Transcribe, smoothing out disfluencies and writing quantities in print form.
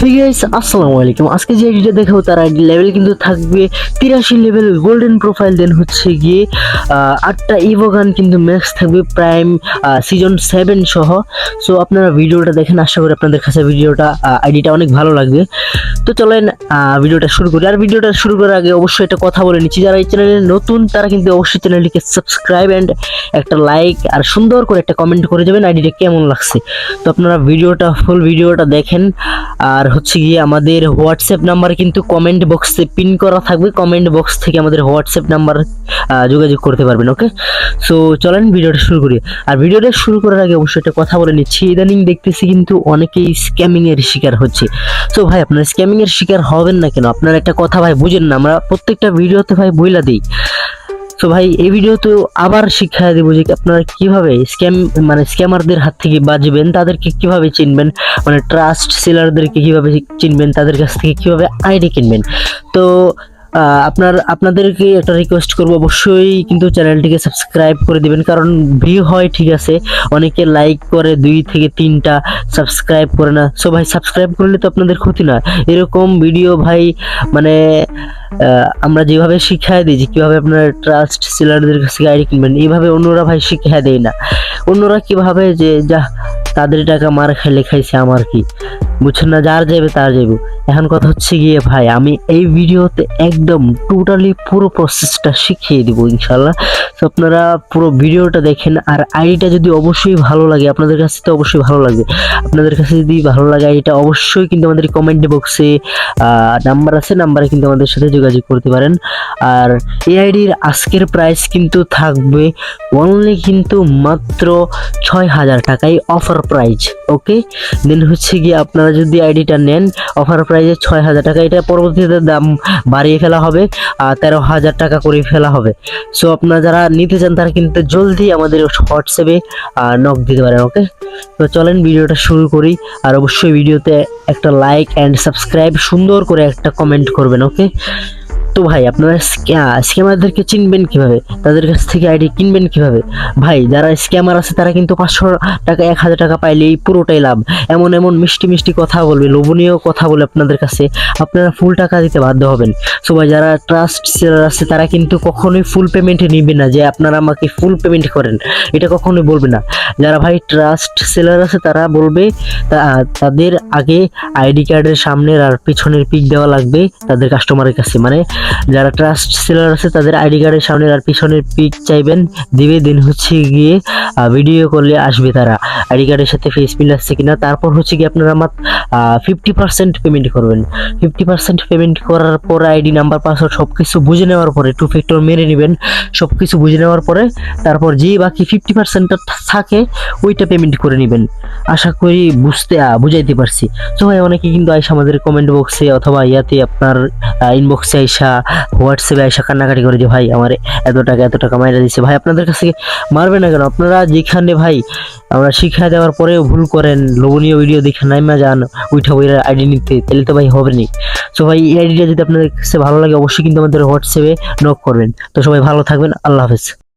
Hey guys, আসসালামু আলাইকুম। আজকে যে আইডিটা দেখাবো তার আইডি লেভেল কিন্তু থাকবে 83 লেভেল গোল্ডেন প্রোফাইল। দেন হচ্ছে গিয়ে 8টা ইভোগান কিন্তু ম্যাক্স থাকবে প্রাইম সিজন 7 সহ। সো আপনারা ভিডিওটা দেখেন, আশা করি আপনাদের কাছে ভিডিওটা আইডিটা অনেক ভালো লাগবে। তো চলেন ভিডিওটা শুরু করি। আর ভিডিওটা শুরু করার আগে অবশ্যই একটা কথা বলে নিচ্ছি, যারা এই চ্যানেলে নতুন তারা কিন্তু অবশ্যই চ্যানেলটিকে সাবস্ক্রাইব অ্যান্ড একটা লাইক আর সুন্দর করে একটা কমেন্ট করে যাবেন আইডিটা কেমন লাগছে। তো আপনারা ফুল ভিডিওটা দেখেন। আর হচ্ছে গিয়ে আমাদের হোয়াটসঅ্যাপ নাম্বার কিন্তু কমেন্ট বক্সে পিন করা থাকবে, কমেন্ট বক্স থেকে আমাদের হোয়াটসঅ্যাপ নাম্বার যোগাযোগ করতে পারবেন। ওকে, সো চলেন ভিডিওটা শুরু করি। আর ভিডিওটা শুরু করার আগে অবশ্যই একটা কথা বলে নিচ্ছি, ইদানিং দেখতেছি কিন্তু অনেকেই স্ক্যামিং এর শিকার হচ্ছে। সো ভাই, আপনারা স্ক্যামিং এর শিকার হবেন না কেন? আপনারা একটা কথা ভাই বুঝেন না, আমরা প্রত্যেকটা ভিডিওতে ভাই বইলা দিই। তো ভাই এই ভিডিওতে আবার শিক্ষা দেবো যে আপনারা কিভাবে স্ক্যামারদের হাত থেকে বাঁচবেন, তাদেরকে কিভাবে চিনবেন, মানে ট্রাস্ট সেলারদেরকে কিভাবে চিনবেন, তাদের কাছ থেকে কিভাবে আইডি কিনবেন। তো আপনাদেরকে একটা রিকোয়েস্ট করবো, অবশ্যই কিন্তু চ্যানেলটিকে সাবস্ক্রাইব করে দিবেন। কারণ ভিউ হয় ঠিক আছে, অনেকে লাইক করে 2 থেকে 3টা, সাবস্ক্রাইব করে না। সো ভাই সাবস্ক্রাইব করলে তো আপনাদের ক্ষতি না। এরকম ভিডিও ভাই মানে আমরা যেভাবে শিক্ষা দিই যে কিভাবে আপনারা ট্রাস্ট সেলারদের কাছ থেকে আইডি কিনবেন, এইভাবে অন্যরা ভাই শিক্ষা দেয় না। অন্যরা কিভাবে যে যা তাদের টাকা মার খাইলে খাইছে, আমার কি, বুঝছেন না? যার যাবে তার যাবে। এখন কথা হচ্ছে গিয়ে ভাই, আমি এই ভিডিওতে একদম টোটালি পুরো প্রসেসটা শিখিয়ে দিব ইনশাল্লাহ। তো আপনারা পুরো ভিডিওটা দেখেন। আর আইডিটা যদি অবশ্যই ভালো লাগে আপনাদের কাছে, তো অবশ্যই ভালো লাগবে। আপনাদের কাছে যদি ভালো লাগে আইডিটা, অবশ্যই কিন্তু আমাদের কমেন্ট বক্সে নাম্বার আছে, নাম্বারে কিন্তু আমাদের সাথে যোগাযোগ করতে পারেন। আর এই আইডির আজকের প্রাইস কিন্তু থাকবে অনলি কিন্তু মাত্র 6000 টাকায়, অফার প্রাইস। ওকে, দেন হচ্ছে গিয়ে আপনারা যদি আইডিটা নেন অফার প্রাইসে 6000 টাকা, এটা পরবর্তীতে দাম বাড়িয়ে ফেলা হবে, 13000 টাকা করে ফেলা হবে। সো আপনারা যারা নিতে চান তারা কিন্তু জলদি আমাদের হোয়াটসঅ্যাপে নক দিতে পারেন। ওকে, তো চলেন ভিডিওটা শুরু করি। আর অবশ্যই ভিডিওতে একটা লাইক অ্যান্ড সাবস্ক্রাইব, সুন্দর করে একটা কমেন্ট করবেন। ওকে, তো ভাই আপনারা স্ক্যামারদেরকে চিনবেন কিভাবে, তাদের কাছ থেকে আইডি কিনবেন কিভাবে? ভাই যারা স্ক্যামার আছে তারা কিন্তু 500 টাকা 1000 টাকা পাইলেই পুরোটাই লাভ। এমন এমন মিষ্টি মিষ্টি কথা বলবে, লোভনীয় কথা বলে আপনাদের কাছে, আপনারা ফুল টাকা দিতে বাধ্য হবেন। সো ভাই যারা ট্রাস্ট সেলার আছে তারা কিন্তু কখনোই ফুল পেমেন্টে নিবে না, যে আপনারা আমাকে ফুল পেমেন্ট করেন, এটা কখনোই বলবে না। যারা ভাই ট্রাস্ট সেলার আছে তারা বলবে তাদের আগে আইডি কার্ডের সামনের আর পিছনের পিক দেওয়া লাগবে তাদের কাস্টমারের কাছে। মানে যারা ট্রাস্ট সেলার আছে তাদের আইডি কার্ডের সামনের আর পিছনের পিক চাইবেন, দিবে। দিন হচ্ছে গিয়ে ভিডিও করলে আসবে তারা আইডি কার্ডের সাথে ফেস মিল আসছে কিনা। তারপর হচ্ছে গিয়ে আপনারা আমার 50% পেমেন্ট করবেন। 50% পেমেন্ট করার পর আইডি নাম্বার পাসওয়ার্ড সব কিছু বুঝে নেওয়ার পরে, 2 ফ্যাক্টর মেরে নেবেন। সব কিছু বুঝে নেওয়ার পরে তারপর যে বাকি 50% থাকে ওইটা পেমেন্ট করে নেবেন। আশা করি বুঝাইতে পারছি। তো ভাই অনেকে কিন্তু আইসা আমাদের কমেন্ট বক্সে অথবা ইয়াতে আপনার ইনবক্সে আইসা, হোয়াটসঅ্যাপে আইসা কান্নাকাটি করে যে ভাই আমার এত টাকা মাইরা দিচ্ছে। ভাই আপনাদের কাছে মারবে না কেন? আপনারা যেখানে ভাই আমরা শিক্ষা দেওয়ার পরেও ভুল করেন, লোভনীয় ভিডিও দেখে নাইমা যান উঠা বইরা আইডি নিতে, তাহলে তো ভাই হবে না। সো ভাই এই আইডিটা যদি আপনাদের কাছে ভালো লাগে অবশ্যই কিন্তু আমাদের হোয়াটসঅ্যাপে নক করবেন। তো সবাই ভালো থাকবেন, আল্লাহ হাফেজ।